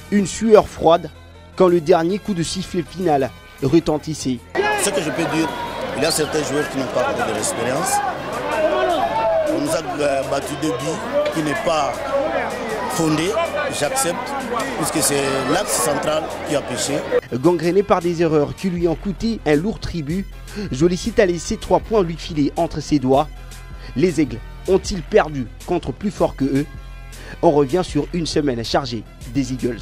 Une sueur froide quand le dernier coup de sifflet final retentissait. Ce que je peux dire, il y a certains joueurs qui n'ont pas de l'expérience. On nous a battu 2 buts qui n'est pas fondé, j'accepte, puisque c'est l'axe central qui a péché. Gangréné par des erreurs qui lui ont coûté un lourd tribut, Jolicite a laissé 3 points lui filer entre ses doigts. Les Aigles ont-ils perdu contre plus fort que eux? On revient sur une semaine chargée des Eagles.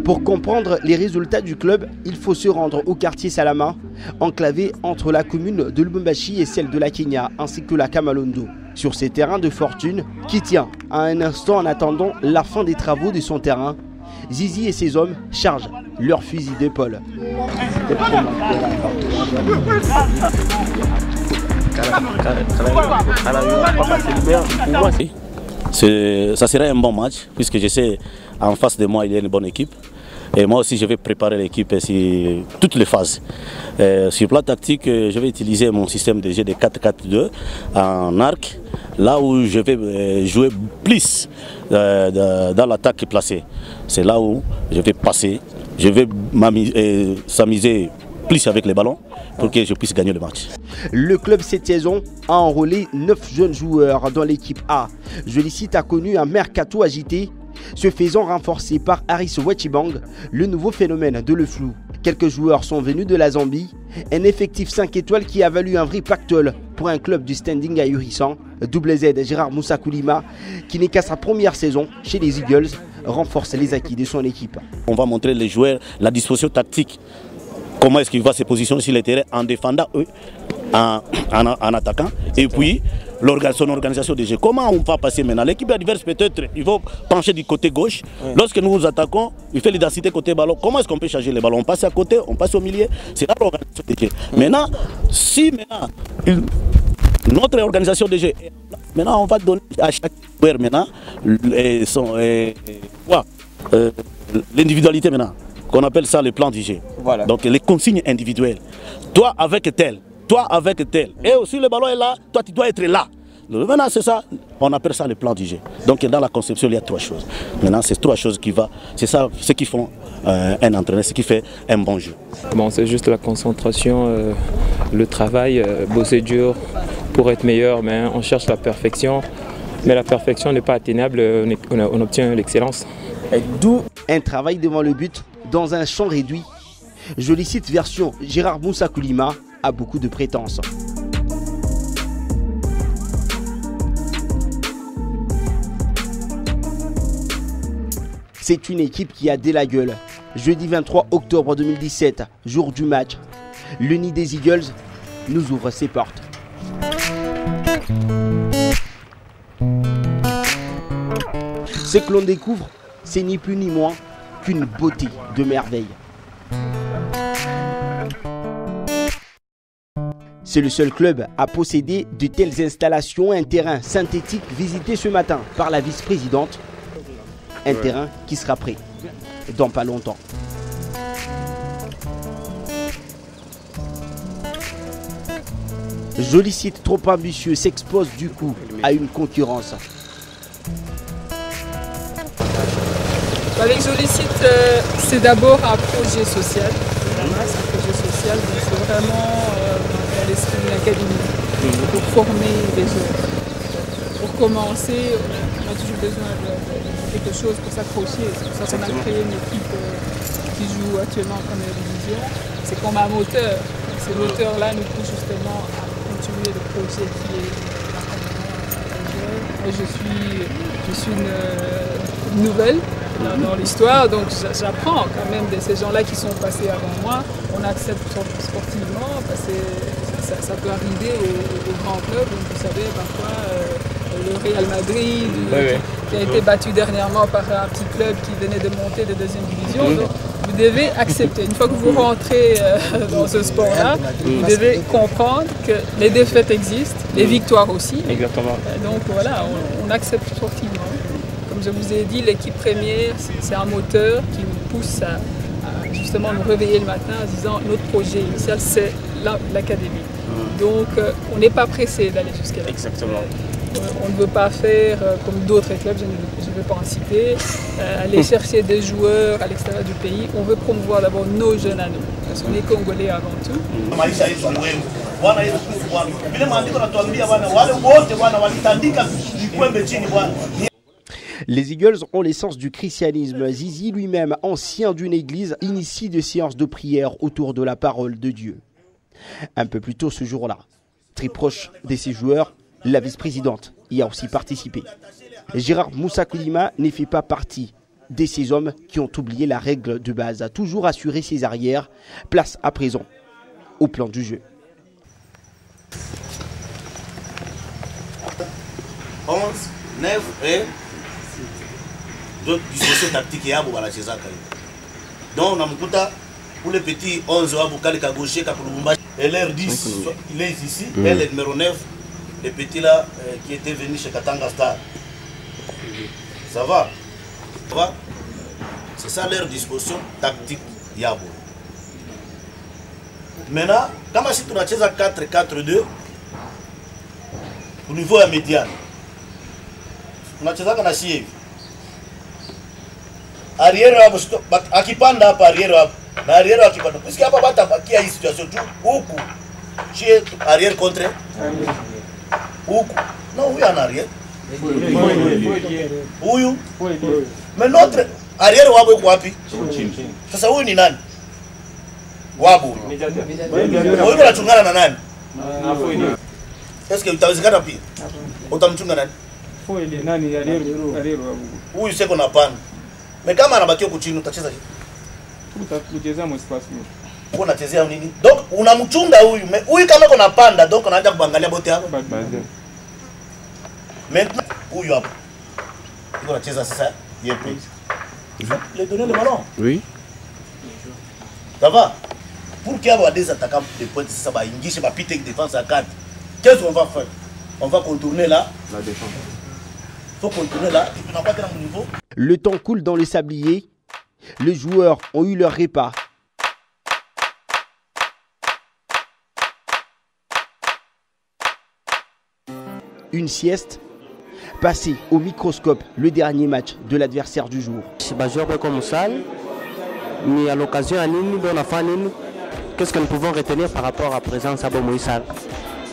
Pour comprendre les résultats du club, il faut se rendre au quartier Salama, enclavé entre la commune de Lubumbashi et celle de la Kenya, ainsi que la Kamalondo. Sur ces terrains de fortune, qui tient à un instant en attendant la fin des travaux de son terrain, Zizi et ses hommes chargent leur fusil d'épaule. Ça serait un bon match, puisque je sais en face de moi il y a une bonne équipe. Et moi aussi je vais préparer l'équipe sur toutes les phases. Sur le plan tactique, je vais utiliser mon système de jeu de 4-4-2 en arc, là où je vais jouer plus dans l'attaque placée. C'est là où je vais passer, je vais s'amuser plus avec les ballons pour que je puisse gagner le match. Le club cette saison a enrôlé 9 jeunes joueurs dans l'équipe A. Jolicite a connu un mercato agité, se faisant renforcer par Aris Wachibang, le nouveau phénomène de le flou. Quelques joueurs sont venus de la Zambie, un effectif 5 étoiles qui a valu un vrai pactole pour un club du standing ahurissant. Double Z, Gérard Moussa Koulima, qui n'est qu'à sa première saison chez les Eagles, renforce les acquis de son équipe. On va montrer les joueurs la disposition tactique. Comment est-ce qu'il va se positionner sur le terrain en défendant, en attaquant, et puis son organisation de jeu. Comment on va passer maintenant? L'équipe adverse peut-être, il faut pencher du côté gauche. Lorsque nous attaquons, il fait l'identité côté ballon. Comment est-ce qu'on peut changer les ballons? On passe à côté, on passe au milieu. C'est là l'organisation de jeu. Maintenant, si notre organisation de jeu, maintenant on va donner à chaque joueur maintenant l'individualité maintenant. On appelle ça le plan du jeu. Voilà. Donc les consignes individuelles. Toi avec tel, toi avec tel. Et aussi le ballon est là, toi tu dois être là. Maintenant c'est ça, on appelle ça le plan du jeu. Donc dans la conception il y a 3 choses. Maintenant c'est 3 choses qui va, c'est ça ce qui font un entraîneur, ce qui fait un bon jeu. Bon, c'est juste la concentration, le travail, bosser dur pour être meilleur, mais on cherche la perfection. Mais la perfection n'est pas atteignable, on obtient l'excellence. D'où un travail devant le but dans un champ réduit. Jolicite version Gérard Moussa Koulima a beaucoup de prétences. C'est une équipe qui a dès la gueule. Jeudi 23 octobre 2017, jour du match, le nid des Eagles nous ouvre ses portes. Ce que l'on découvre, c'est ni plus ni moins qu'une beauté de merveille. C'est le seul club à posséder de telles installations, un terrain synthétique visité ce matin par la vice-présidente. Un terrain qui sera prêt dans pas longtemps. Jolicite trop ambitieux s'expose du coup à une concurrence. Avec Jolicite, c'est d'abord un projet social. C'est un projet social, donc c'est vraiment dans l'esprit de l'académie, pour former les jeunes. Pour commencer, on a toujours besoin de quelque chose pour s'accrocher. C'est pour ça qu'on a créé une équipe qui joue actuellement en première division. C'est comme un moteur. Ce moteur-là nous pousse justement à continuer le projet qui est l'accompagnement des jeunes. Je suis une nouvelle dans l'histoire, donc j'apprends quand même de ces gens-là qui sont passés avant moi. On accepte sportivement parce que ça peut arriver aux grands clubs. Donc, vous savez, parfois le Real Madrid qui a été battu dernièrement par un petit club qui venait de monter de 2e division. Donc, vous devez accepter. Une fois que vous rentrez dans ce sport-là, vous devez comprendre que les défaites existent, les victoires aussi. Exactement. Donc voilà, on accepte sportivement. comme je vous ai dit, l'équipe première, c'est un moteur qui nous pousse à justement nous réveiller le matin en disant notre projet initial, c'est l'académie. Donc, on n'est pas pressé d'aller jusqu'à là. Exactement. On ne veut pas faire comme d'autres clubs, je ne veux pas en citer, aller chercher des joueurs à l'extérieur du pays. On veut promouvoir d'abord nos jeunes à nous, parce qu'on est Congolais avant tout. Les Eagles ont l'essence du christianisme. Zizi lui-même, ancien d'une église, initie des séances de prière autour de la parole de Dieu. Un peu plus tôt ce jour-là, très proche de ses joueurs, la vice-présidente y a aussi participé. Gérard Moussa Koulima ne fait pas partie de ces hommes qui ont oublié la règle de base, à toujours assurer ses arrières. Place à présent au plan du jeu. 11, 9 et d'autres dispositions tactiques. Donc, on a pour les petits 11, et l'air 10, il est ici, et le numéro 9, les petits là qui étaient venus chez Katanga Star. Ça va? C'est ça leur disposition tactique. Maintenant, quand si tu as 4-4-2, au niveau médiane, on a arrière, akipanda arrière, puisque y a pas une situation tout, arrière contre non, oui, en arrière. Oui. Mais notre arrière, wapi. Ça, oui, ni nani. Wabu. Oui, la chungana na nani. Est-ce que tu as zikana pia? Utamchunga nani? Huyu seko na pana. Mais kama anabaki huko chini utacheza je? Utacheza mo espace. Unachezea nini? Donc unamchunga huyu. Huyu kama kuna panda donc unaanza kuangalia bote hapo. Maintenant huyu hapo. Iko anacheza sasa yepe. Les donner le ballon. Oui. Ça va? Pour qu'il y ait des attaquants de pointe, ça va ingiser ma petite défense à 4. Qu'est-ce qu'on va faire? On va contourner là. La défense. Il faut contourner là. Tu n'as pas de niveau. Le temps coule dans les sabliers. Les joueurs ont eu leur repas. Une sieste. Passé au microscope le dernier match de l'adversaire du jour. Mais à l'occasion, qu'est-ce que nous pouvons retenir par rapport à la présence d'Abo Mouissal?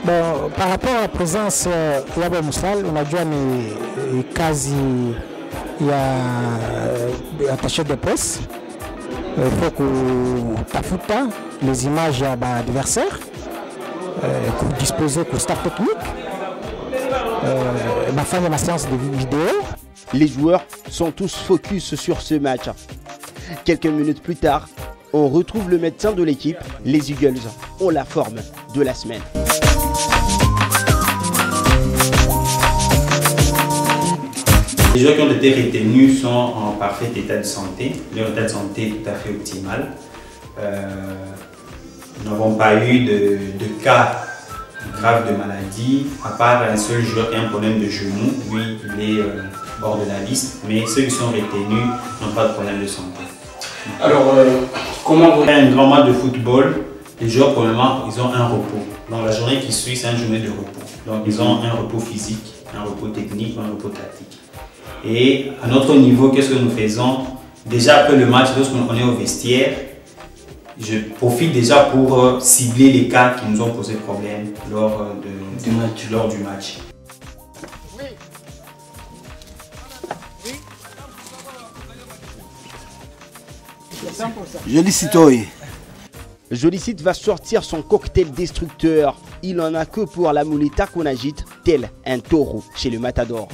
Bon, par rapport à la présence d'Abo Mouissal, on a dit quasi il y a attaché de presse. Il faut que tafuta les images de l'adversaire, pour disposer du staff technique. Ma fin de la séance de vidéo. Les joueurs sont tous focus sur ce match. Quelques minutes plus tard, on retrouve le médecin de l'équipe. Les Eagles ont la forme de la semaine. Les joueurs qui ont été retenus sont en parfait état de santé. Leur état de santé est tout à fait optimal. Nous n'avons pas eu de cas grave de maladie, à part un seul joueur qui a un problème de genou, lui il est hors de la liste, mais ceux qui sont retenus n'ont pas de problème de santé. Alors, comment vous... Un grand match de football, les joueurs probablement ils ont un repos. Donc la journée qui suit, c'est une journée de repos. Donc ils ont un repos physique, un repos technique, un repos tactique. Et à notre niveau, qu'est-ce que nous faisons? Déjà après le match, lorsqu'on est au vestiaire, je profite déjà pour cibler les cas qui nous ont posé problème lors du match. Jolicite va sortir son cocktail destructeur. Il en a que pour la moulita qu'on agite, tel un taureau chez le matador.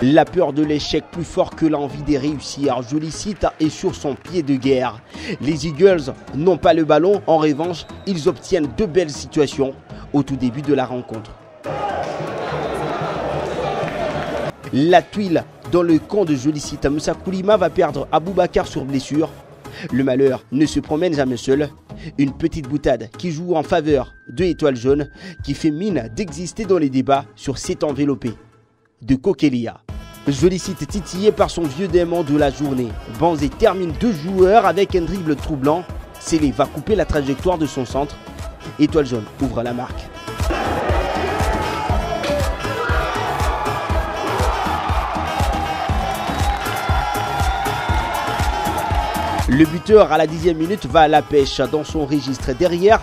La peur de l'échec plus fort que l'envie de réussir. Jolicite est sur son pied de guerre. Les Eagles n'ont pas le ballon. En revanche, ils obtiennent de belles situations au tout début de la rencontre. La tuile dans le camp de Jolicite. Moussa Koulima va perdre Aboubakar sur blessure. Le malheur ne se promène jamais seul. Une petite boutade qui joue en faveur de Étoile Jaune qui fait mine d'exister dans les débats sur cet enveloppé de Kokelia. Jolicite titillé par son vieux démon de la journée. Banzé termine 2 joueurs avec un dribble troublant. Célé va couper la trajectoire de son centre. Étoile Jaune ouvre la marque. Le buteur à la 10e minute va à la pêche dans son registre. Derrière,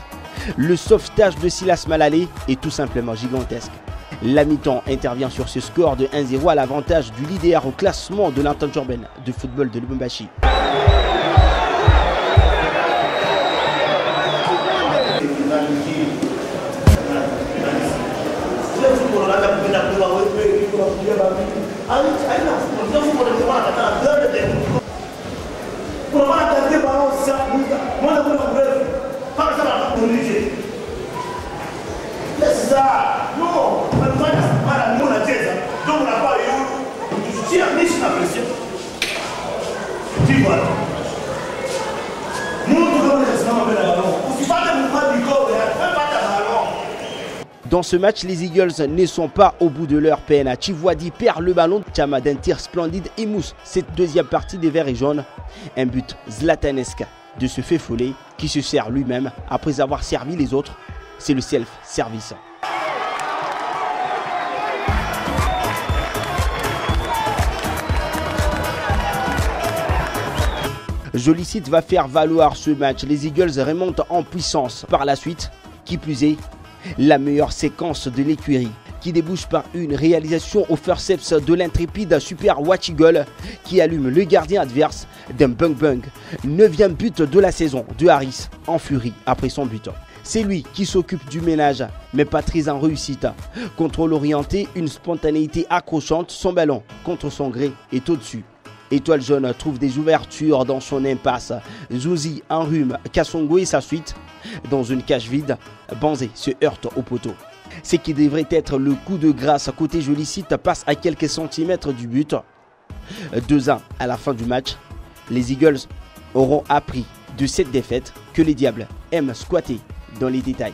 le sauvetage de Silas Malalé est tout simplement gigantesque. La mi-temps intervient sur ce score de 1-0 à l'avantage du leader au classement de l'entente urbaine de football de Lubumbashi. Dans ce match, les Eagles ne sont pas au bout de leur peine. Chivoadi perd le ballon. Chama d'un tir splendide émousse cette deuxième partie des Verts et Jaunes. Un but zlatanesque de ce fait follet qui se sert lui-même après avoir servi les autres. C'est le self-service. Jolicite va faire valoir ce match. Les Eagles remontent en puissance par la suite. Qui plus est, la meilleure séquence de l'écurie qui débouche par une réalisation au forceps de l'intrépide Super Wachigol qui allume le gardien adverse d'un bung-bung. 9e but de la saison de Harris en furie après son but. C'est lui qui s'occupe du ménage, mais pas très en réussite. Contrôle orienté, une spontanéité accrochante, son ballon contre son gré est au-dessus. Étoile Jaune trouve des ouvertures dans son impasse. Zouzi enrhume Kassongo et sa suite. Dans une cage vide, Banzé se heurte au poteau. Ce qui devrait être le coup de grâce côté Jolicite passe à quelques centimètres du but. 2-1 à la fin du match. Les Eagles auront appris de cette défaite que les Diables aiment squatter dans les détails.